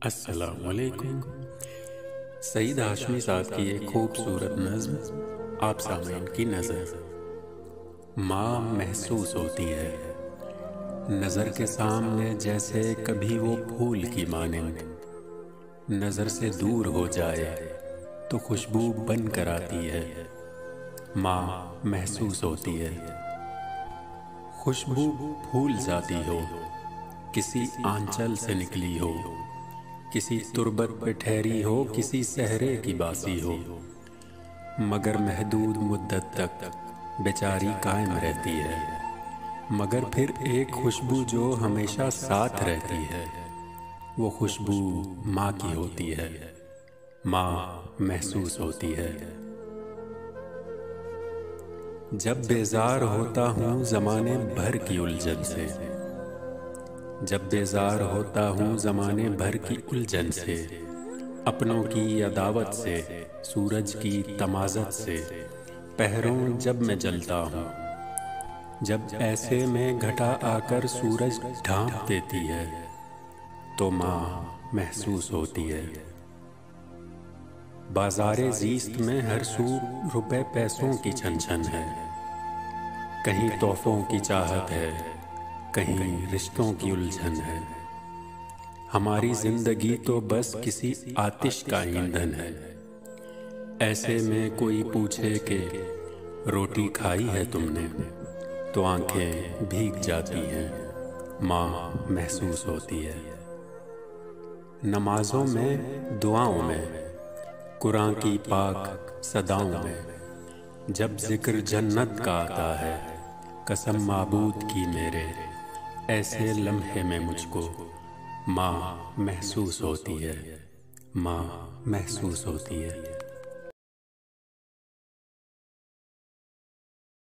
अस्सलामुअलैकुम। सईद हाशमी साहब की एक खूबसूरत नज़्म आप सामीन की नज़र। माँ महसूस होती है नज़र के सामने जैसे कभी वो फूल की मानिंद, नज़र से दूर हो जाए तो खुशबू बन कर आती है। माँ महसूस होती है खुशबू फूल जाती हो, किसी आंचल से निकली हो, किसी तुरबत पे ठहरी हो, किसी सहरे की बासी हो, मगर महदूद मुद्दत तक बेचारी कायम रहती है। मगर फिर एक खुशबू जो हमेशा साथ रहती है, वो खुशबू माँ की होती है। माँ महसूस होती है। जब बेजार होता हूँ ज़माने भर की उलझन से, जब बेजार होता हूँ ज़माने भर की उलझन से, अपनों की अदावत से, सूरज की तमाज़त से, पहरों जब मैं जलता हूँ, जब ऐसे में घटा आकर सूरज ढांप देती है, तो माँ महसूस होती है। बाज़ारे ज़ीस्त में हर सू रुपए पैसों की छन छन है, कहीं तोहफों की चाहत है, कहीं रिश्तों की उलझन है। हमारी जिंदगी तो बस किसी आतिश का ईंधन है। ऐसे में कोई पूछे कि रोटी खाई है तुमने, तो आंखें भीग जाती हैं। माँ महसूस होती है। नमाजों में, दुआओं में, कुरान की पाक सदाओं में, जब जिक्र जन्नत का आता है, कसम माबूद की मेरे, ऐसे लम्हे में मुझको माँ महसूस होती है। माँ महसूस होती है।